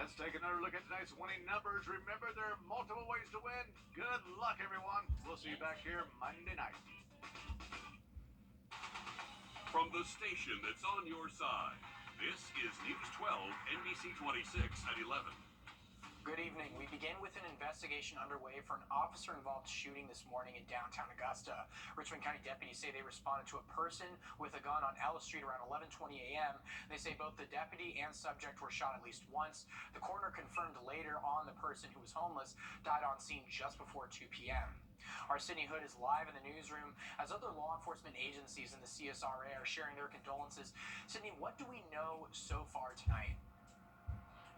Let's take another look at tonight's winning numbers. Remember, there are multiple ways to win. Good luck, everyone. We'll see you back here Monday night. From the station that's on your side, this is News 12, NBC 26 at 11. Good evening. We begin with an investigation underway for an officer-involved shooting this morning in downtown Augusta. Richmond County deputies say they responded to a person with a gun on Ellis Street around 11:20 a.m. They say both the deputy and subject were shot at least once. The coroner confirmed later on the person who was homeless died on scene just before 2 p.m. Our Sydney Hood is live in the newsroom as other law enforcement agencies in the CSRA are sharing their condolences. Sydney, what do we know so far tonight?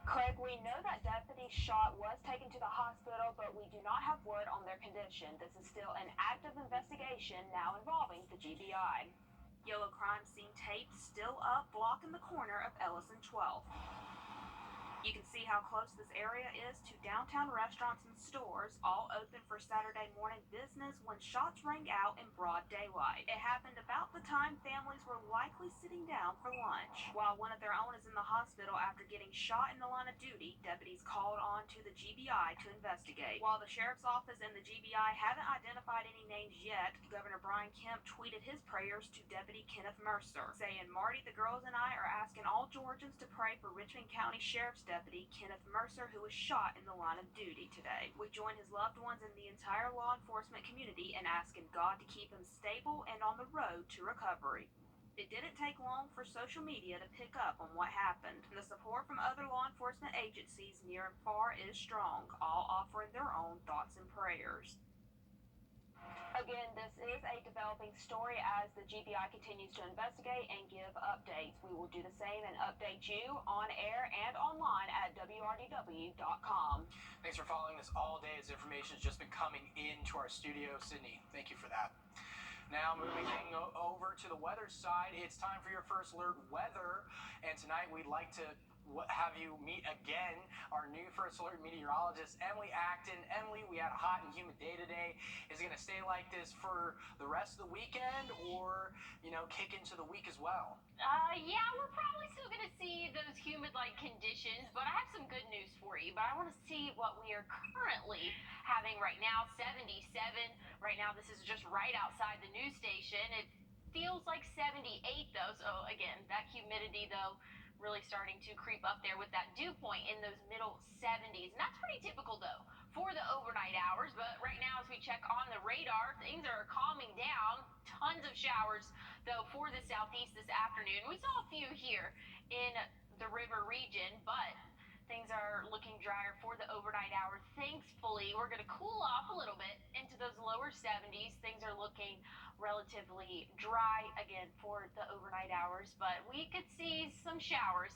Craig, we know that deputy shot was taken to the hospital, but we do not have word on their condition. This is still an active investigation now involving the GBI. Yellow crime scene tape still up, blocking the corner of Ellis and 12. You can see how close this area is to downtown restaurants and stores, all open for Saturday morning business when shots rang out in broad daylight. It happened about the time families were likely sitting down for lunch. While one of their own is in the hospital after getting shot in the line of duty, deputies called on to the GBI to investigate. While the sheriff's office and the GBI haven't identified any names yet, Governor Brian Kemp tweeted his prayers to Deputy Kenneth Mercer, saying, "Marty, the girls and I are asking all Georgians to pray for Richmond County Sheriff's Deputy Kenneth Mercer, who was shot in the line of duty today. We join his loved ones and the entire law enforcement community in asking God to keep him stable and on the road to recovery." It didn't take long for social media to pick up on what happened. The support from other law enforcement agencies near and far is strong, all offering their own thoughts and prayers. Again, this is a developing story as the GBI continues to investigate and give updates. We will do the same and update you on air and online at wrdw.com. Thanks for following this all day as information has just been coming into our studio. Sydney, thank you for that. Now moving over to the weather side, it's time for your first alert weather. And tonight we'd like to have you meet again our new first alert meteorologist, Emily Acton. Emily, we had a hot and humid day today. Is it going to stay like this for the rest of the weekend or, kick into the week as well? Yeah, we're probably still going to see those humid-like conditions, but I have some good news for you. But I want to see what we are currently having right now, 77. Right now, this is just right outside the news station. It feels like 78, though. So, again, that humidity, though, really starting to creep up there with that dew point in those middle 70s. And that's pretty typical, though, for the overnight hours. But right now, as we check on the radar, things are calming down. Tons of showers, though, for the southeast this afternoon. We saw a few here in the river region, but things are looking drier for the overnight hours. Thankfully, we're going to cool off a little bit into those lower 70s. Things are looking relatively dry again for the overnight hours, but we could see some showers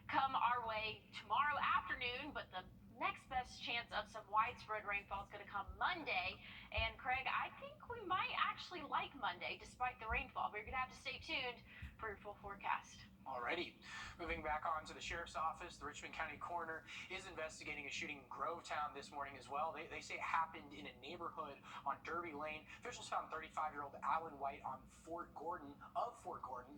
come our way tomorrow afternoon, but the next best chance of some widespread rainfall is going to come Monday. And Craig, I think we might actually like Monday despite the rainfall, but you're going to have to stay tuned for your full forecast. Alrighty. Moving back on to the sheriff's office, the Richmond County coroner is investigating a shooting in Grovetown this morning as well. They say it happened in a neighborhood on Derby Lane. Officials found 35-year-old Alan White on Fort Gordon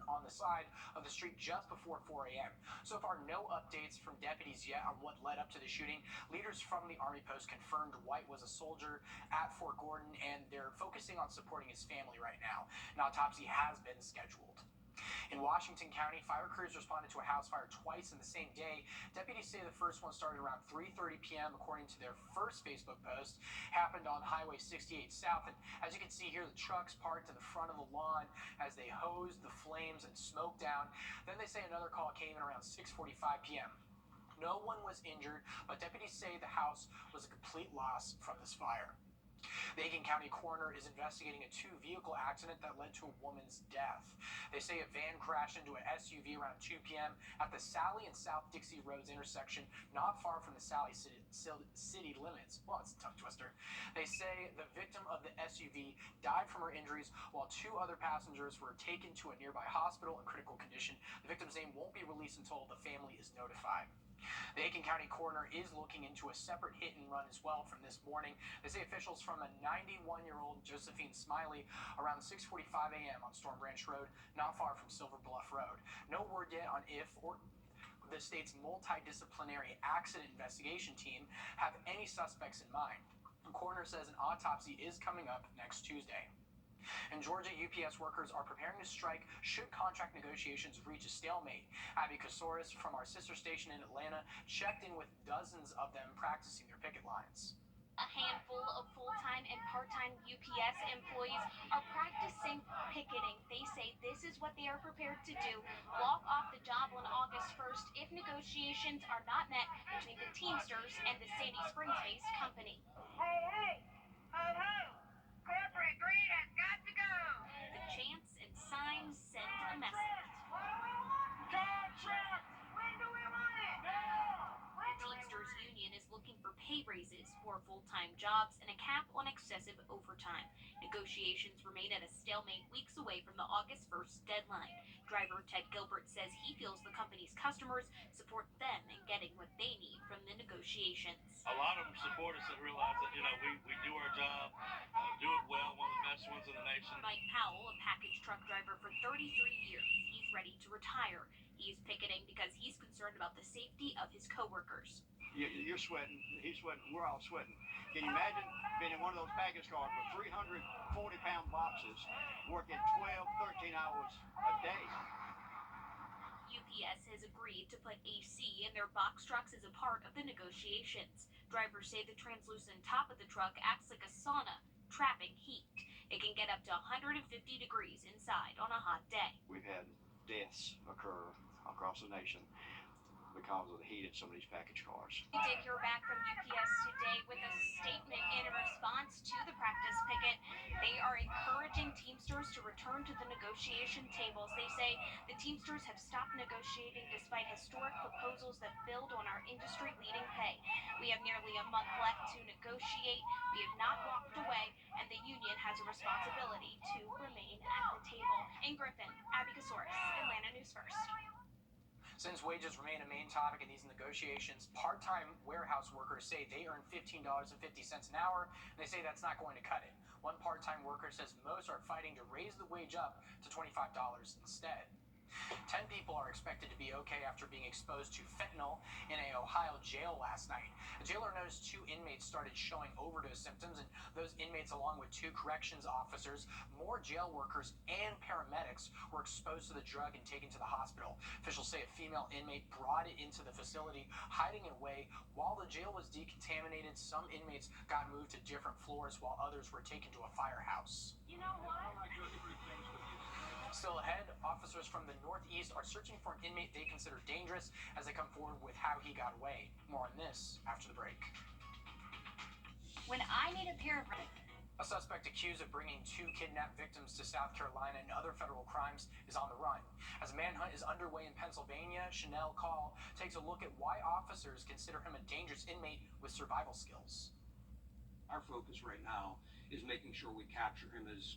on the side of the street just before 4 a.m. So far, no updates from deputies yet on what led up to the shooting. Leaders from the Army post confirmed White was a soldier at Fort Gordon, and they're focusing on supporting his family right now. An autopsy has been scheduled. In Washington County, fire crews responded to a house fire twice in the same day. Deputies say the first one started around 3:30 p.m. according to their first Facebook post. Happened on Highway 68 South. And as you can see here, the trucks parked in the front of the lawn as they hosed the flames and smoke down. Then they say another call came in around 6:45 p.m. No one was injured, but deputies say the house was a complete loss from this fire. The Aiken County coroner is investigating a two-vehicle accident that led to a woman's death. They say a van crashed into an SUV around 2 p.m. at the Sally and South Dixie Roads intersection, not far from the Sally city limits. Well, it's a tongue twister. They say the victim of the SUV died from her injuries, while two other passengers were taken to a nearby hospital in critical condition. The victim's name won't be released until the family is notified. The Aiken County coroner is looking into a separate hit and run as well from this morning. They say officials from a 91-year-old Josephine Smiley around 6:45 a.m. on Storm Branch Road, not far from Silver Bluff Road. No word yet on if or the state's multidisciplinary accident investigation team have any suspects in mind. The coroner says an autopsy is coming up next Tuesday. In Georgia, UPS workers are preparing to strike should contract negotiations reach a stalemate. Abby Kasoris from our sister station in Atlanta checked in with dozens of them practicing their picket lines. A handful of full-time and part-time UPS employees are practicing picketing. They say this is what they are prepared to do: walk off the job on August 1st if negotiations are not met between the Teamsters and the Sandy Springs-based company. Hey, ho, ho! Corporate greed has got to go! The chants and signs send a message. Contract! When do we want it? Now! The Teamsters Union is looking for pay raises for full-time jobs and a cap on excessive overtime. Negotiations remain at a stalemate weeks away from the August 1st deadline. Driver Ted Gilbert says he feels the company's customers support them in getting what they need from the negotiations. A lot of them support us and realize that, we do our job, do it well, one of the best ones in the nation. Mike Powell, a package truck driver for 33 years, he's ready to retire. He's picketing because he's concerned about the safety of his coworkers. You're sweating, he's sweating, we're all sweating. Can you imagine being in one of those package cars with 340-pound boxes, working 12, 13 hours a day? UPS has agreed to put AC in their box trucks as a part of the negotiations. Drivers say the translucent top of the truck acts like a sauna, trapping heat. It can get up to 150 degrees inside on a hot day. We've had deaths occur across the nation because of the heat in some of these package cars. We did hear back from UPS today with a statement in response to the practice picket. They are encouraging Teamsters to return to the negotiation tables. They say the Teamsters have stopped negotiating despite historic proposals that build on our industry-leading pay. We have nearly a month left to negotiate. We have not walked away, and the union has a responsibility to remain at the table. In Griffin, Abby Kasoris, Atlanta News First. Since wages remain a main topic in these negotiations, part-time warehouse workers say they earn $15.50 an hour, and they say that's not going to cut it. One part-time worker says most are fighting to raise the wage up to $25 instead. 10 people are expected to be okay after being exposed to fentanyl in an Ohio jail last night. A jailer noticed 2 inmates started showing overdose symptoms, and those inmates, along with 2 corrections officers, more jail workers, and paramedics were exposed to the drug and taken to the hospital. Officials say a female inmate brought it into the facility, hiding it away. While the jail was decontaminated, some inmates got moved to different floors while others were taken to a firehouse. You know what? Still ahead, officers from the Northeast are searching for an inmate they consider dangerous as they come forward with how he got away. More on this after the break. When I need a pair of... A suspect accused of bringing 2 kidnapped victims to South Carolina and other federal crimes is on the run. As a manhunt is underway in Pennsylvania, Chanel Call takes a look at why officers consider him a dangerous inmate with survival skills. Our focus right now is making sure we capture him as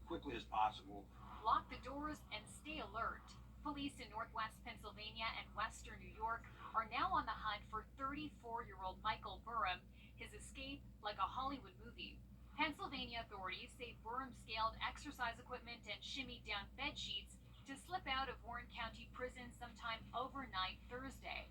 quickly as possible. Lock the doors and stay alert. Police in Northwest Pennsylvania and Western New York are now on the hunt for 34-year-old Michael Burham. His escape like a Hollywood movie. Pennsylvania authorities say Burham scaled exercise equipment and shimmied down bed sheets to slip out of Warren County Prison sometime overnight Thursday.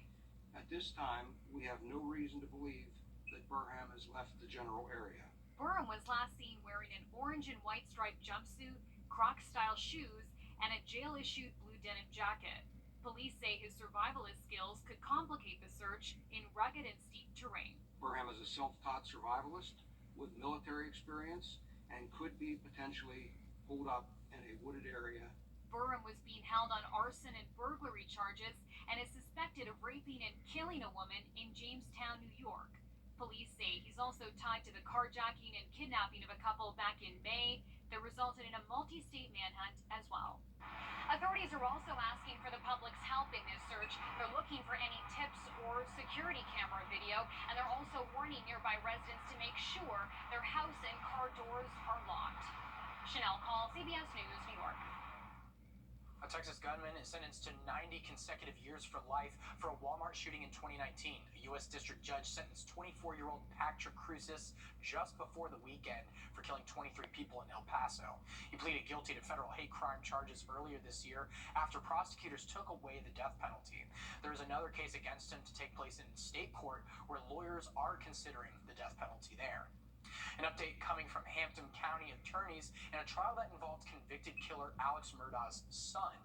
At this time, we have no reason to believe that Burham has left the general area. Burham was last seen wearing an orange and white striped jumpsuit, Croc-style shoes, and a jail-issued blue denim jacket. Police say his survivalist skills could complicate the search in rugged and steep terrain. Burham is a self-taught survivalist with military experience and could be potentially holed up in a wooded area. Burham was being held on arson and burglary charges and is suspected of raping and killing a woman in Jamestown, New York. Police say he's also tied to the carjacking and kidnapping of a couple back in May that resulted in a multi-state manhunt as well. Authorities are also asking for the public's help in this search. They're looking for any tips or security camera video, and they're also warning nearby residents to make sure their house and car doors are locked. Chanel Call, CBS News, New York. A A Texas gunman is sentenced to 90 consecutive years for life for a Walmart shooting in 2019. A U.S. district judge sentenced 24-year-old Patrick Cruces just before the weekend for killing 23 people in El Paso. He pleaded guilty to federal hate crime charges earlier this year after prosecutors took away the death penalty. There is another case against him to take place in state court where lawyers are considering the death penalty there. An update coming from Hampton County attorneys in a trial that involved convicted killer Alex Murdaugh's son.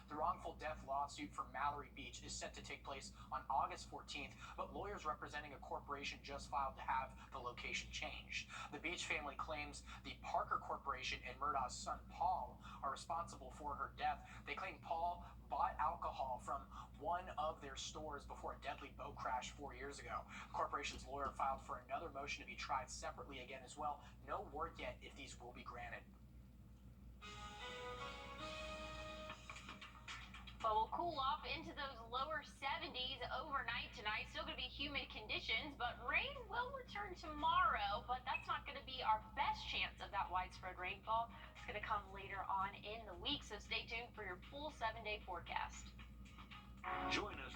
The wrongful death lawsuit for Mallory Beach is set to take place on August 14th, but lawyers representing a corporation just filed to have the location changed. The Beach family claims the Parker Corporation and Murdaugh's son Paul are responsible for her death. They claim Paul bought alcohol from one of their stores before a deadly boat crash 4 years ago. The corporation's lawyer filed for another motion to be tried separately again as well. No word yet if these will be granted. But we'll cool off into those lower 70s overnight tonight. Still going to be humid conditions, but rain will return tomorrow. But that's not going to be our best chance of that widespread rainfall. It's going to come later on in the week, so stay tuned for your full 7-day forecast. Join us.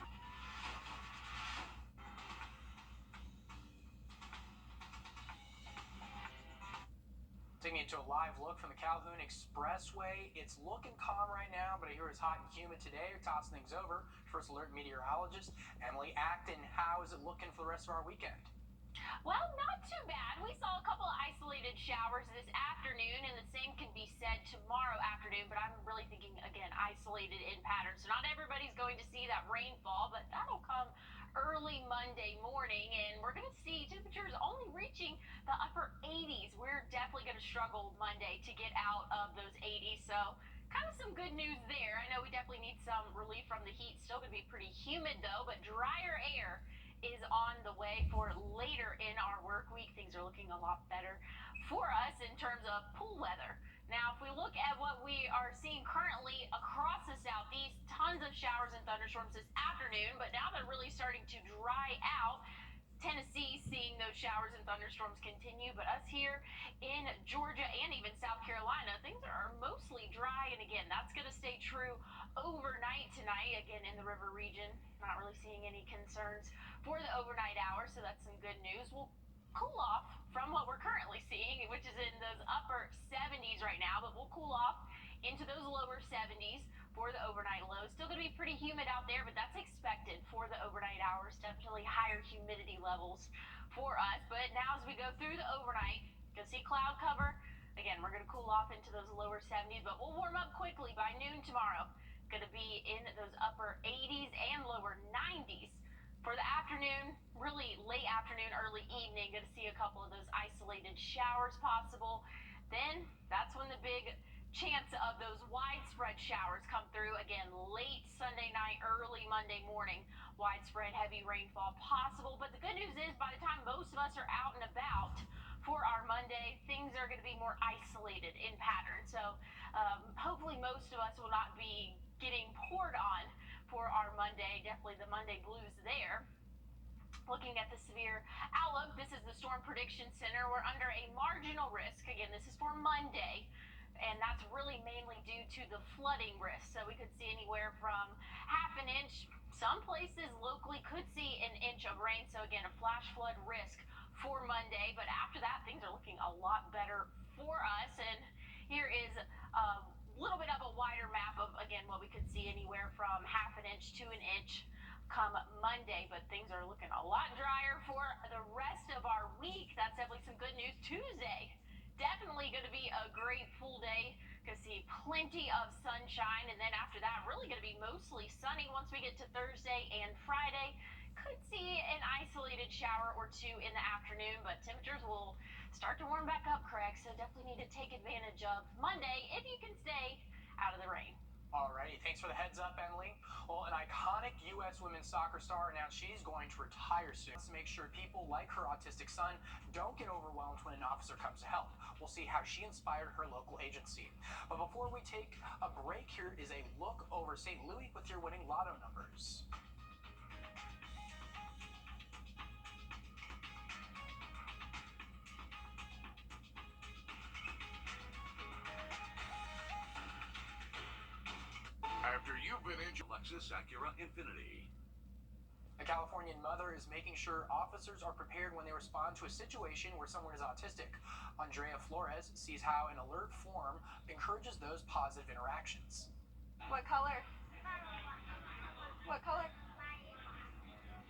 Taking you to a live look from the Calhoun Expressway. It's looking calm right now, but I hear it's hot and humid today. We're tossing things over. First alert meteorologist Emily Acton. How is it looking for the rest of our weekend? Well, not too bad. We saw a couple of isolated showers this afternoon, and the same can be said tomorrow afternoon, but I'm really thinking, again, isolated in pattern. So not everybody's going to see that rainfall, but that'll come early Monday morning, and we're going to see temperatures only reaching the upper 80s. We're definitely going to struggle Monday to get out of those 80s, so kind of some good news there. I know we definitely need some relief from the heat. Still going to be pretty humid, though, but drier air is on the way for later in our work week. Things are looking a lot better for us in terms of pool weather. Now, if we look at what we are seeing currently across the southeast, tons of showers and thunderstorms this afternoon, but now they're really starting to dry out. Tennessee seeing those showers and thunderstorms continue, but us here in Georgia and even South Carolina, things are mostly dry, and again, that's going to stay true overnight tonight. Again, in the river region, not really seeing any concerns for the overnight hours, so that's some good news. We'll cool off from what we're currently seeing, which is in those upper 70s right now, but we'll cool off into those lower 70s for the overnight lows. Still going to be pretty humid out there, but that's expected for the overnight hours. Definitely higher humidity levels for us. But now as we go through the overnight, you can see cloud cover. Again, we're going to cool off into those lower 70s, but we'll warm up quickly by noon tomorrow. Going to be in those upper 80s and lower 90s. For the afternoon, really late afternoon, early evening, going to see a couple of those isolated showers possible. Then that's when the big chance of those widespread showers come through. Again, late Sunday night, early Monday morning, widespread heavy rainfall possible. But the good news is by the time most of us are out and about for our Monday, things are going to be more isolated in pattern. So hopefully most of us will not be getting poured on for our Monday. Definitely the Monday blues there. Looking at the severe outlook, this is the Storm Prediction Center. We're under a marginal risk. Again, this is for Monday, and that's really mainly due to the flooding risk. So we could see anywhere from half an inch. Some places locally could see an inch of rain. So again, a flash flood risk for Monday. But after that, things are looking a lot better for us. And here is a little bit of a wider map of, again, what we could see anywhere from half an inch to an inch come Monday, but things are looking a lot drier for the rest of our week. That's definitely some good news. Tuesday, definitely going to be a great full day. Going to see plenty of sunshine, and then after that, really going to be mostly sunny once we get to Thursday and Friday. Could see an isolated shower or two in the afternoon, but temperatures will start to warm back up, Craig, so definitely need to take advantage of Monday if you can stay out of the rain. Alrighty, thanks for the heads up, Emily. Well, an iconic U.S. women's soccer star announced she's going to retire soon to make sure people like her autistic son don't get overwhelmed when an officer comes to help. We'll see how she inspired her local agency. But before we take a break, here is a look over St. Louis with your winning lotto numbers. Lexus Acura Infinity. A Californian mother is making sure officers are prepared when they respond to a situation where someone is autistic. Andrea Flores sees how an alert form encourages those positive interactions. What color? What color?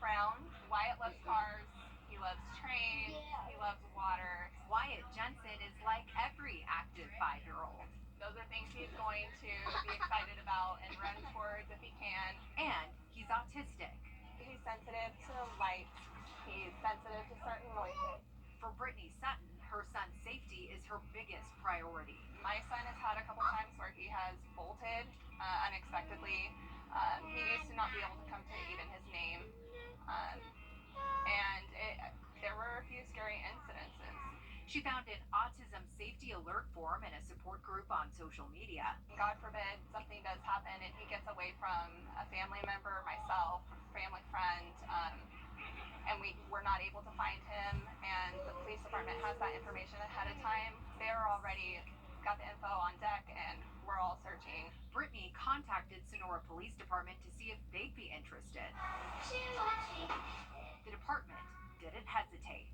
Brown. Wyatt loves cars. He loves trains. He loves water. Wyatt Jensen is like every active 5-year-old. Those are things he's going to be excited about and run towards if he can. And he's autistic. He's sensitive to lights. He's sensitive to certain noises. For Brittany Sutton, her son's safety is her biggest priority. My son has had a couple times where he has bolted unexpectedly. He used to not be able to come to even his name. There were a few scary incidences. She found an autism safety alert form in a support group on social media. God forbid something does happen and he gets away from a family member, myself, family friend, and we're not able to find him, and the police department has that information ahead of time. They're already got the info on deck and we're all searching. Brittany contacted Sonora Police Department to see if they'd be interested. The department didn't hesitate.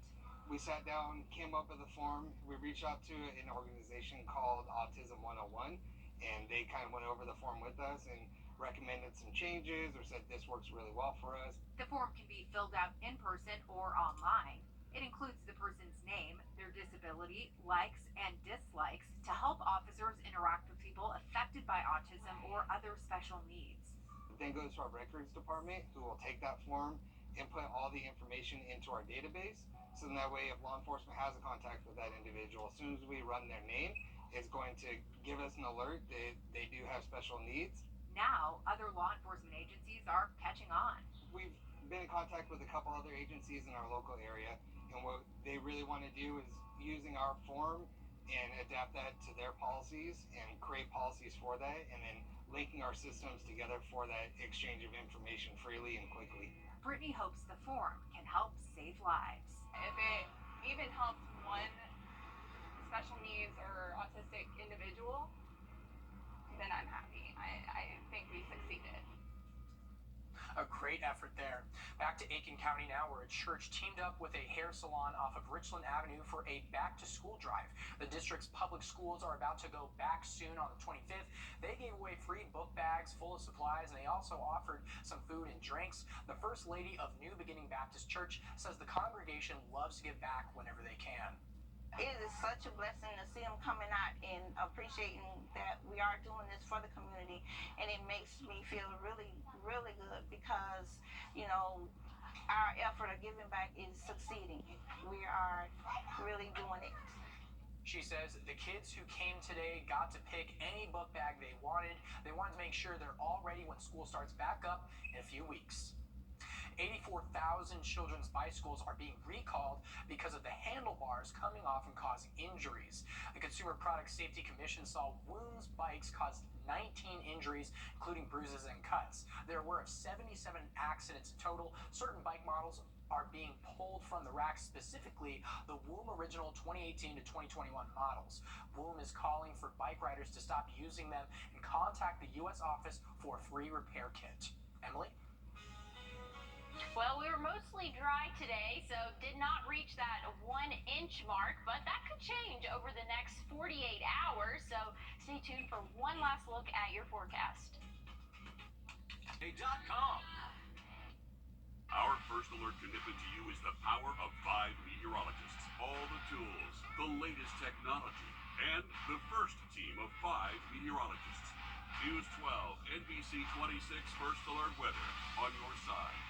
We sat down, came up with a form. We reached out to an organization called Autism 101, and they kind of went over the form with us and recommended some changes or said this works really well for us. The form can be filled out in person or online. It includes the person's name, their disability, likes and dislikes to help officers interact with people affected by autism or other special needs. It then goes to our records department, who will take that form and put all the information into our database. So in that way, if law enforcement has a contact with that individual, as soon as we run their name, it's going to give us an alert that they do have special needs. Now, other law enforcement agencies are catching on. We've been in contact with a couple other agencies in our local area, and what they really want to do is using our form and adapt that to their policies and create policies for that, and then linking our systems together for that exchange of information freely and quickly. Brittany hopes the form can help save lives. If it even helps one special needs or autistic individual, then I'm happy. I think we succeeded. A great effort there. Back to Aiken County now, where a church teamed up with a hair salon off of Richland Avenue for a back-to-school drive. The district's public schools are about to go back soon on the 25th. They gave away free book bags full of supplies, and they also offered some food and drinks. The First Lady of New Beginning Baptist Church says the congregation loves to give back whenever they can. It is such a blessing to see them coming out and appreciating that we are doing this for the community, and it makes me feel really, really good because, you know, our effort of giving back is succeeding. We are really doing it. She says the kids who came today got to pick any book bag they wanted. They wanted to make sure they're all ready when school starts back up in a few weeks. 84,000 children's bicycles are being recalled because of the handlebars coming off and causing injuries. The Consumer Product Safety Commission saw Wounds bikes caused 19 injuries, including bruises and cuts. They're aware of 77 accidents in total. Certain bike models are being pulled from the rack, specifically the WOOM Original 2018 to 2021 models. WOOM is calling for bike riders to stop using them and contact the U.S. office for a free repair kit. Emily? Well, we were mostly dry today, so did not reach that 1-inch mark, but that could change over the next 48 hours, so stay tuned for one last look at your forecast. Hey.com. Our first alert commitment to you is the power of 5 meteorologists, all the tools, the latest technology, and the first team of 5 meteorologists. News 12, NBC 26 First Alert Weather on your side.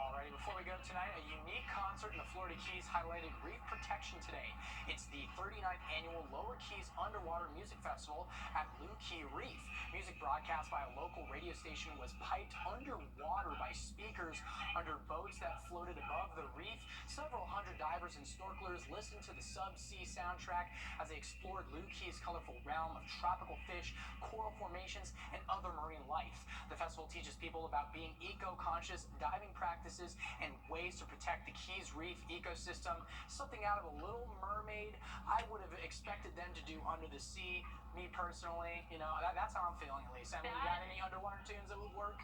Alrighty, before we go tonight, a unique concert in the Florida Keys highlighted reef protection today. It's the 39th annual Lower Keys Underwater Music Festival at Blue Key Reef. Music broadcast by a local radio station was piped underwater by speakers under boats that floated above the reef. Several hundred divers and snorkelers listened to the subsea soundtrack as they explored Lou Keith's colorful realm of tropical fish, coral formations, and other marine life. The festival teaches people about being eco-conscious, diving practices, and ways to protect the Keys Reef ecosystem. Something out of a Little Mermaid I would have expected them to do under the sea. Me personally, that's how I'm feeling at least. I mean, you got any underwater tunes that would work?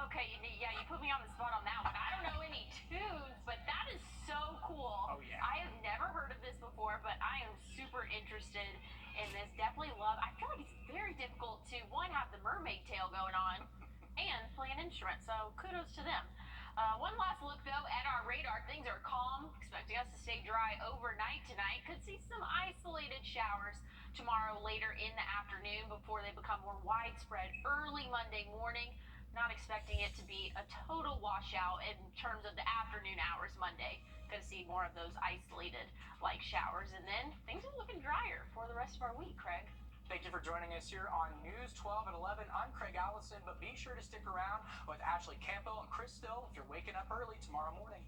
Okay, yeah, you put me on the spot on that one. I don't know any tunes, but that is so cool. Oh, yeah. I have never heard of this before, but I am super interested in this. Definitely love. I feel like it's very difficult to, one, have the mermaid tail going on and play an instrument, so kudos to them. One last look, though, at our radar. Things are calm, expecting us to stay dry overnight tonight. Could see some isolated showers tomorrow later in the afternoon before they become more widespread early Monday morning. Not expecting it to be a total washout in terms of the afternoon hours Monday. Going to see more of those isolated like showers, and then things are looking drier for the rest of our week, Craig. Thank you for joining us here on News 12 at 11. I'm Craig Allison, but be sure to stick around with Ashley Campo and Chris Still if you're waking up early tomorrow morning.